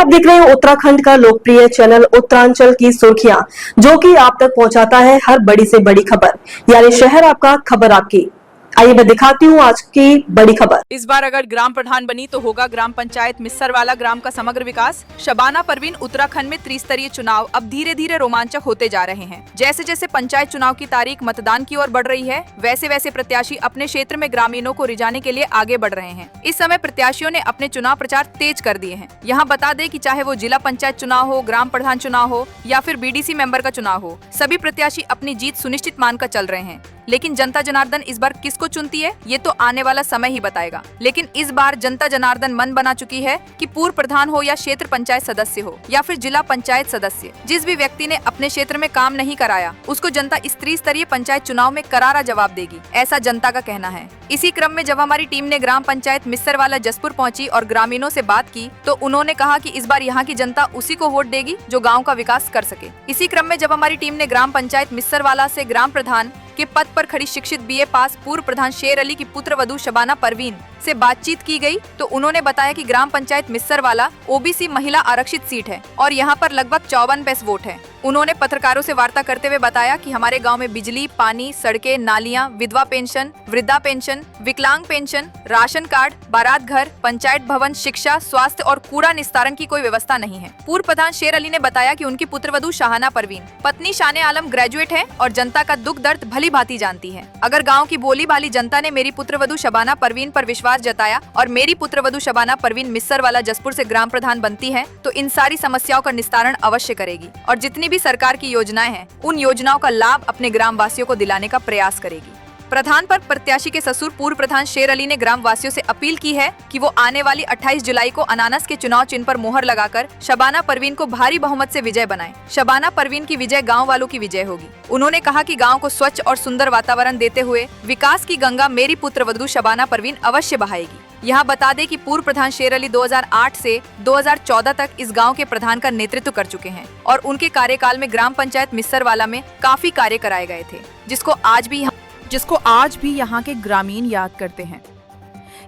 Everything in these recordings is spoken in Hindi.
आप देख रहे हैं उत्तराखंड का लोकप्रिय चैनल उत्तरांचल की सुर्खियां, जो कि आप तक पहुंचाता है हर बड़ी से बड़ी खबर, यानी शहर आपका खबर आपकी। आइए मैं दिखाती हूँ आज की बड़ी खबर। इस बार अगर ग्राम प्रधान बनी तो होगा ग्राम पंचायत मिस्सरवाला ग्राम का समग्र विकास। शबाना परवीन उत्तराखंड में त्रिस्तरीय चुनाव अब धीरे धीरे रोमांचक होते जा रहे हैं। जैसे जैसे पंचायत चुनाव की तारीख मतदान की ओर बढ़ रही है, वैसे वैसे प्रत्याशी अपने क्षेत्र में ग्रामीणों को रिझाने के लिए आगे बढ़ रहे हैं। इस समय प्रत्याशियों ने अपने चुनाव प्रचार तेज कर दिए हैं। यहाँ बता दें कि चाहे वो जिला पंचायत चुनाव हो, ग्राम प्रधान चुनाव हो या फिर बीडीसी मेंबर का चुनाव हो, सभी प्रत्याशी अपनी जीत सुनिश्चित मानकर चल रहे हैं। लेकिन जनता जनार्दन इस बार किसको चुनती है, ये तो आने वाला समय ही बताएगा। लेकिन इस बार जनता जनार्दन मन बना चुकी है कि पूर्व प्रधान हो या क्षेत्र पंचायत सदस्य हो या फिर जिला पंचायत सदस्य, जिस भी व्यक्ति ने अपने क्षेत्र में काम नहीं कराया, उसको जनता इस त्रिस्तरीय पंचायत चुनाव में करारा जवाब देगी, ऐसा जनता का कहना है। इसी क्रम में जब हमारी टीम ने ग्राम पंचायत मिस्सरवाला जसपुर पहुंची और ग्रामीणों से बात की, तो उन्होंने कहा कि इस बार यहाँ की जनता उसी को वोट देगी जो गाँव का विकास कर सके। इसी क्रम में जब हमारी टीम ने ग्राम पंचायत मिस्सरवाला से ग्राम प्रधान के पद पर खड़ी शिक्षित बीए पास पूर्व प्रधान शेर अली की पुत्रवधू शबाना परवीन से बातचीत की गई, तो उन्होंने बताया कि ग्राम पंचायत मिस्सरवाला ओबीसी महिला आरक्षित सीट है और यहाँ पर लगभग 54 वोट है। उन्होंने पत्रकारों से वार्ता करते हुए बताया कि हमारे गांव में बिजली, पानी, सड़कें, नालियां, विधवा पेंशन, वृद्धा पेंशन, विकलांग पेंशन, राशन कार्ड, बारात घर, पंचायत भवन, शिक्षा, स्वास्थ्य और कूड़ा निस्तारण की कोई व्यवस्था नहीं है। पूर्व प्रधान शेर अली ने बताया कि उनकी पुत्रवधू शाहाना परवीन पत्नी शान आलम ग्रेजुएट है और जनता का दुख दर्द भली भांति जानती है। अगर गाँव की बोली भाली जनता ने मेरी पुत्रवधू शबाना परवीन पर विश्वास जताया और मेरी पुत्रवधू शबाना परवीन मिस्सरवाला जसपुर से ग्राम प्रधान बनती है, तो इन सारी समस्याओं का निस्तारण अवश्य करेगी और जितनी भी सरकार की योजनाएं हैं, उन योजनाओं का लाभ अपने ग्राम वासियों को दिलाने का प्रयास करेगी। प्रधान पर प्रत्याशी के ससुर पूर्व प्रधान शेर अली ने ग्राम वासियों से अपील की है कि वो आने वाली 28 जुलाई को अनानस के चुनाव चिन्ह पर मोहर लगाकर शबाना परवीन को भारी बहुमत से विजय बनाएं। शबाना परवीन की विजय गांव वालों की विजय होगी। उन्होंने कहा कि गांव को स्वच्छ और सुंदर वातावरण देते हुए विकास की गंगा मेरी पुत्रवधू शबाना परवीन अवश्य बहाएगी। यहाँ बता दें कि पूर्व प्रधान शेर अली 2008 से 2014 तक इस गांव के प्रधान का नेतृत्व कर चुके हैं और उनके कार्यकाल में ग्राम पंचायत मिस्सरवाला में काफी कार्य कराए गए थे, जिसको आज भी यहाँ के ग्रामीण याद करते हैं।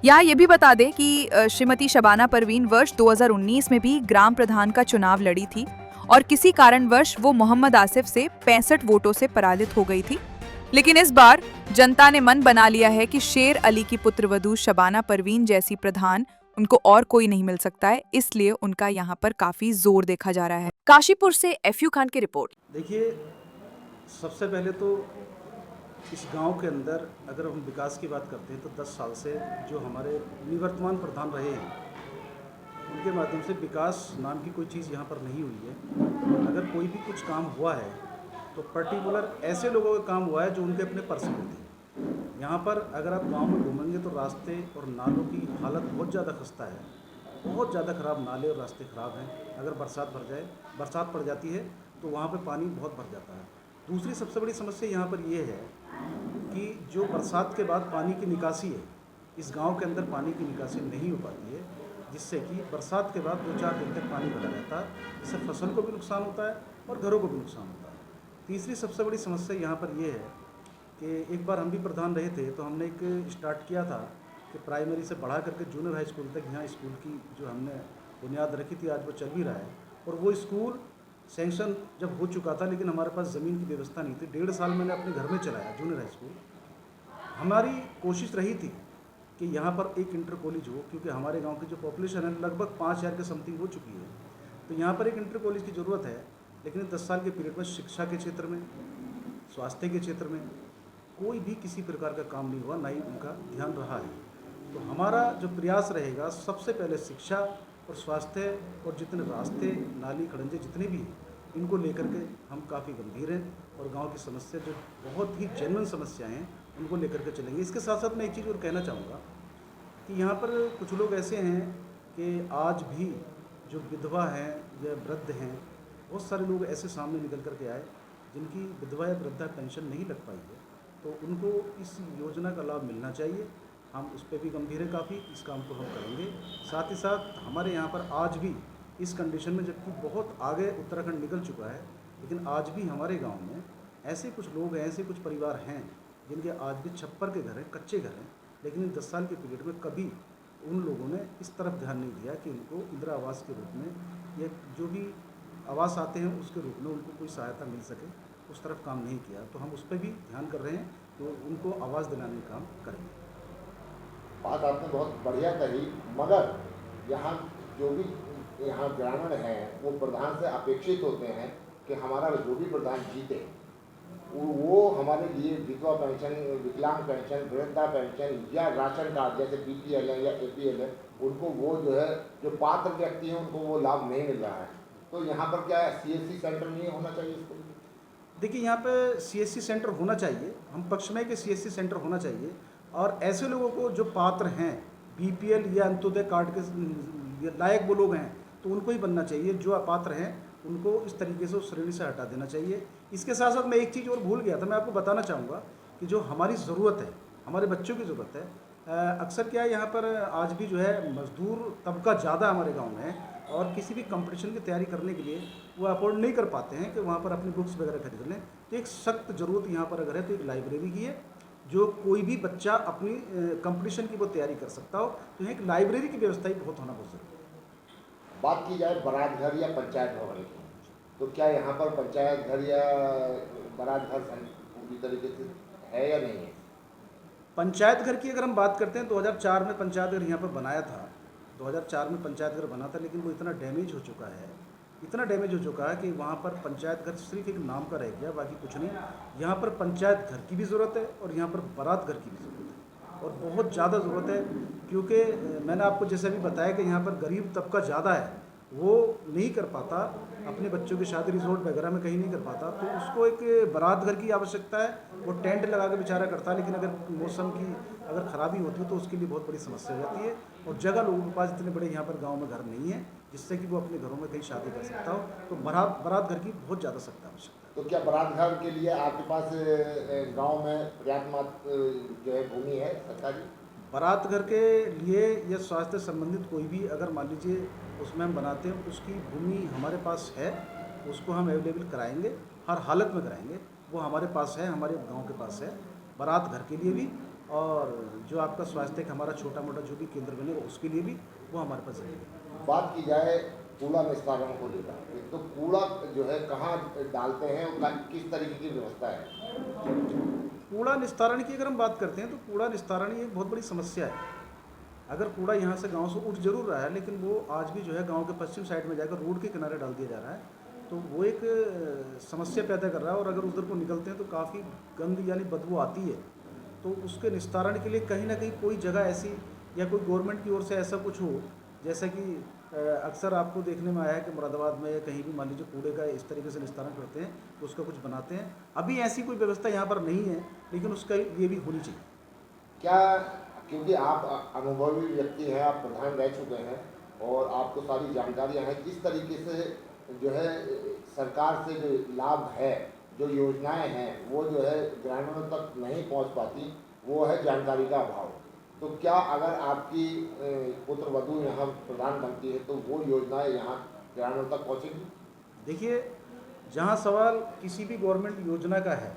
यहाँ ये भी बता दें कि श्रीमती शबाना परवीन वर्ष 2019 में भी ग्राम प्रधान का चुनाव लड़ी थी और किसी कारणवश वो मोहम्मद आसिफ से 65 वोटों से पराजित हो गई थी। लेकिन इस बार जनता ने मन बना लिया है कि शेर अली की पुत्रवधू शबाना परवीन जैसी प्रधान उनको और कोई नहीं मिल सकता है, इसलिए उनका यहाँ पर काफी जोर देखा जा रहा है। काशीपुर से एफयू खान की रिपोर्ट। देखिए, सबसे पहले तो इस गांव के अंदर अगर हम विकास की बात करते हैं तो 10 साल से जो हमारे निवर्तमान प्रधान रहे हैं, उनके माध्यम से विकास नाम की कोई चीज़ यहाँ पर नहीं हुई है। अगर कोई भी कुछ काम हुआ है तो पर्टिकुलर ऐसे लोगों का काम हुआ है जो उनके अपने पर्सनल थे। यहाँ पर अगर आप गांव में घूमेंगे तो रास्ते और नालों की हालत बहुत ज़्यादा खस्ता है, बहुत ज़्यादा ख़राब नाले और रास्ते ख़राब हैं। अगर बरसात पड़ जाती है तो वहाँ पर पानी बहुत भर जाता है। दूसरी सबसे बड़ी समस्या यहाँ पर ये है कि जो बरसात के बाद पानी की निकासी है, इस गांव के अंदर पानी की निकासी नहीं हो पाती है, जिससे कि बरसात के बाद 2-4 दिन तक पानी भरा रहता है। इससे फसल को भी नुकसान होता है और घरों को भी नुकसान होता है। तीसरी सबसे बड़ी समस्या यहाँ पर ये है कि एक बार हम भी प्रधान रहे थे तो हमने एक स्टार्ट किया था कि प्राइमरी से बढ़ा करके जूनियर हाई स्कूल तक यहाँ स्कूल की जो हमने बुनियाद रखी थी, आज वो चल भी रहा है। और वो स्कूल सैंक्शन जब हो चुका था, लेकिन हमारे पास ज़मीन की व्यवस्था नहीं थी। 1.5 साल मैंने अपने घर में चलाया जूनियर हाई स्कूल। हमारी कोशिश रही थी कि यहाँ पर एक इंटर कॉलेज हो, क्योंकि हमारे गांव की जो पॉपुलेशन है लगभग 5000 के समथिंग हो चुकी है, तो यहाँ पर एक इंटर कॉलेज की ज़रूरत है। लेकिन 10 साल के पीरियड में शिक्षा के क्षेत्र में, स्वास्थ्य के क्षेत्र में कोई भी किसी प्रकार का काम नहीं हुआ, ना ही उनका ध्यान रहा है। तो हमारा जो प्रयास रहेगा, सबसे पहले शिक्षा और स्वास्थ्य और जितने रास्ते, नाली, खड़ंजे जितने भी हैं, इनको लेकर के हम काफ़ी गंभीर हैं और गांव की समस्या जो बहुत ही जेन्युइन समस्याएं हैं, उनको लेकर के चलेंगे। इसके साथ साथ मैं एक चीज़ और कहना चाहूँगा कि यहाँ पर कुछ लोग ऐसे हैं कि आज भी जो विधवा हैं या वृद्ध हैं, बहुत सारे लोग ऐसे सामने निकल कर के आए जिनकी विधवा या वृद्धा पेंशन नहीं लग पाई है, तो उनको इस योजना का लाभ मिलना चाहिए। हम उस पर भी गंभीर है काफ़ी, इस काम को हम करेंगे। साथ ही साथ हमारे यहाँ पर आज भी इस कंडीशन में, जबकि बहुत आगे उत्तराखंड निकल चुका है, लेकिन आज भी हमारे गांव में ऐसे कुछ लोग हैं, ऐसे कुछ परिवार हैं जिनके आज भी छप्पर के घर हैं, कच्चे घर हैं, लेकिन इन 10 साल के पीरियड में कभी उन लोगों ने इस तरफ ध्यान नहीं दिया कि उनको इंदिरा आवास के रूप में या जो भी आवास आते हैं उसके रूप में उनको कोई सहायता मिल सके, उस तरफ काम नहीं किया। तो हम उस पर भी ध्यान कर रहे हैं तो उनको आवास दिलाने का काम करेंगे। बात आपने बहुत बढ़िया कही, मगर यहाँ जो भी यहाँ ग्रामीण हैं वो प्रधान से अपेक्षित होते हैं कि हमारा जो भी प्रधान जीते वो हमारे लिए विधवा पेंशन, विकलांग पेंशन, वृद्धा पेंशन या राशन कार्ड जैसे BPL है या APL है, उनको वो जो है जो पात्र व्यक्ति हैं उनको वो लाभ नहीं मिल रहा है। तो यहाँ पर क्या CSC सेंटर नहीं होना चाहिए इसको? देखिए, यहाँ पे CSC सेंटर होना चाहिए, हम पक्ष में कि CSC सेंटर होना चाहिए और ऐसे लोगों को जो पात्र हैं BPL या अंत्योदय कार्ड के लायक वो लोग हैं तो उनको ही बनना चाहिए। जो अपात्र हैं उनको इस तरीके से उस श्रेणी से हटा देना चाहिए। इसके साथ साथ मैं एक चीज़ और भूल गया था, मैं आपको बताना चाहूँगा कि जो हमारी ज़रूरत है, हमारे बच्चों की ज़रूरत है, अक्सर क्या है यहाँ पर आज भी जो है मजदूर तबका ज़्यादा हमारे गांव में है और किसी भी कंपटीशन की तैयारी करने के लिए वो अफोर्ड नहीं कर पाते हैं कि वहाँ पर अपनी बुक्स वगैरह खरीद लें। तो एक सख्त ज़रूरत यहाँ पर अगर है तो एक लाइब्रेरी की है, जो कोई भी बच्चा अपनी कंपटीशन की वो तैयारी कर सकता हो। तो एक लाइब्रेरी की व्यवस्था ही बहुत होना बहुत ज़रूरी है। बात की जाए बारात घर या पंचायत भवन की, तो क्या यहाँ पर पंचायत घर या बारात घर पूरी तरीके से है या नहीं है? पंचायत घर की अगर हम बात करते हैं 2004 में पंचायत घर यहाँ पर बनाया था, 2004 में पंचायत घर बना था, लेकिन वो इतना डैमेज हो चुका है, इतना डैमेज हो चुका है कि वहाँ पर पंचायत घर सिर्फ एक नाम का रह गया, बाकी कुछ नहीं। यहाँ पर पंचायत घर की भी ज़रूरत है और यहाँ पर बारात घर की भी ज़रूरत है और बहुत ज़्यादा ज़रूरत है, क्योंकि मैंने आपको जैसे भी बताया कि यहाँ पर गरीब तबका ज़्यादा है, वो नहीं कर पाता, अपने बच्चों की शादी रिजॉर्ट वगैरह में कहीं नहीं कर पाता, तो उसको एक बारात घर की आवश्यकता है। वो टेंट लगा के बेचारा करता है, लेकिन अगर मौसम की अगर ख़राबी होती है तो उसके लिए बहुत बड़ी समस्या हो जाती है और जगह लोगों के पास इतने बड़े यहाँ पर गांव में घर नहीं है जिससे कि वो अपने घरों में कहीं शादी कर सकता हो। तो बारात घर की बहुत ज़्यादा सख्त आवश्यकता है। तो क्या बारात घर के लिए आपके पास गांव में पर्याप्त जो है भूमि है सरकारी? बारात घर के लिए या स्वास्थ्य संबंधित कोई भी अगर मान लीजिए उसमें हम बनाते हैं, उसकी भूमि हमारे पास है, उसको हम अवेलेबल कराएंगे, हर हालत में कराएंगे, वो हमारे पास है, हमारे गांव के पास है, बारात घर के लिए भी और जो आपका स्वास्थ्य का हमारा छोटा मोटा जो भी केंद्र बनेगा उसके लिए भी वो हमारे पास है। बात की जाए कूड़ा निस्तारण को लेकर, तो कूड़ा जो है कहाँ डालते हैं और किस तरीके की व्यवस्था है? कूड़ा निस्तारण की अगर हम बात करते हैं तो कूड़ा निस्तारण ही एक बहुत बड़ी समस्या है। अगर कूड़ा यहाँ से गांव से उठ जरूर रहा है, लेकिन वो आज भी जो है गांव के पश्चिम साइड में जाकर रोड के किनारे डाल दिया जा रहा है, तो वो एक समस्या पैदा कर रहा है और अगर उधर को निकलते हैं तो काफ़ी गंद यानी बदबू आती है। तो उसके निस्तारण के लिए कहीं ना कहीं कोई जगह ऐसी या कोई गवर्नमेंट की ओर से ऐसा कुछ हो, जैसा कि अक्सर आपको देखने में आया है कि मुरादाबाद में या कहीं भी मान लीजिए कूड़े का इस तरीके से निस्तारण करते हैं तो उसका कुछ बनाते हैं। अभी ऐसी कोई व्यवस्था यहाँ पर नहीं है, लेकिन उसका ये भी होनी चाहिए। क्या, क्योंकि आप अनुभवी व्यक्ति हैं, आप प्रधान रह चुके हैं और आपको सारी जानकारियाँ हैं, किस तरीके से जो है सरकार से जो लाभ है, जो योजनाएं हैं वो जो है ग्रामीणों तक नहीं पहुंच पाती, वो है जानकारी का अभाव। तो क्या अगर आपकी पुत्र वधू यहाँ प्रधान बनती है तो वो योजनाएं यहाँ ग्रामीणों तक पहुँचेगी? देखिए, जहाँ सवाल किसी भी गवर्नमेंट योजना का है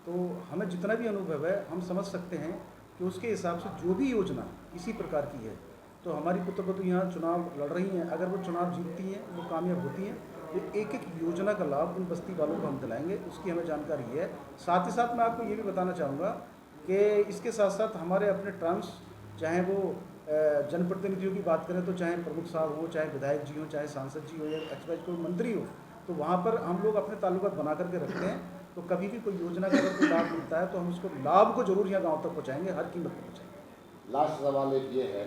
तो हमें जितना भी अनुभव है हम समझ सकते हैं कि उसके हिसाब से जो भी योजना इसी प्रकार की है तो हमारी पुत्र वधू यहाँ चुनाव लड़ रही हैं, अगर वो चुनाव जीतती हैं, वो कामयाब होती हैं, तो एक एक योजना का लाभ उन बस्ती वालों को हम दिलाएंगे, उसकी हमें जानकारी है। साथ ही साथ मैं आपको ये भी बताना चाहूँगा कि इसके साथ साथ हमारे अपने टर्म्स, चाहे वो जनप्रतिनिधियों की बात करें तो चाहे प्रमुख साहब हो, चाहे विधायक जी हो, चाहे सांसद जी हो या एक्सवाइज कोई मंत्री हो, तो वहाँ पर हम लोग अपने ताल्लुकात बना करके रखते हैं। तो कभी भी कोई योजना का अगर कोई लाभ मिलता है तो हम उसको लाभ को जरूर यहाँ गाँव तक पहुँचाएंगे, हर कीमत पर पहुँचाएंगे। लास्ट सवाल एक ये है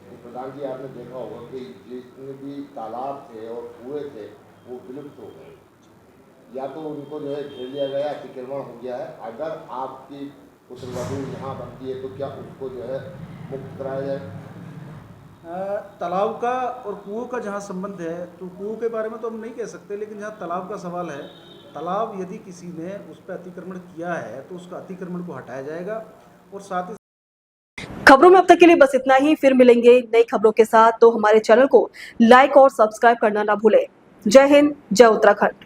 कि प्रधान जी, आपने देखा होगा कि जितने भी तालाब थे और कुएँ थे वो विलुप्त हो गए, या तो उनको जो है घेर लिया गया, अतिक्रमण हो गया है। अगर आपकी पुत्र वधू यहाँ बनती है तो क्या उसको जो है मुक्त कराया जाए? तालाब का और कुओं का जहाँ संबंध है तो कुओं के बारे में तो हम नहीं कह सकते, लेकिन जहाँ तालाब का सवाल है, तालाब यदि किसी ने उस पर अतिक्रमण किया है तो उसका अतिक्रमण को हटाया जाएगा। और साथ ही खबरों में अब तक के लिए बस इतना ही, फिर मिलेंगे नई खबरों के साथ। तो हमारे चैनल को लाइक और सब्सक्राइब करना ना भूलें। जय हिंद, जय उत्तराखंड।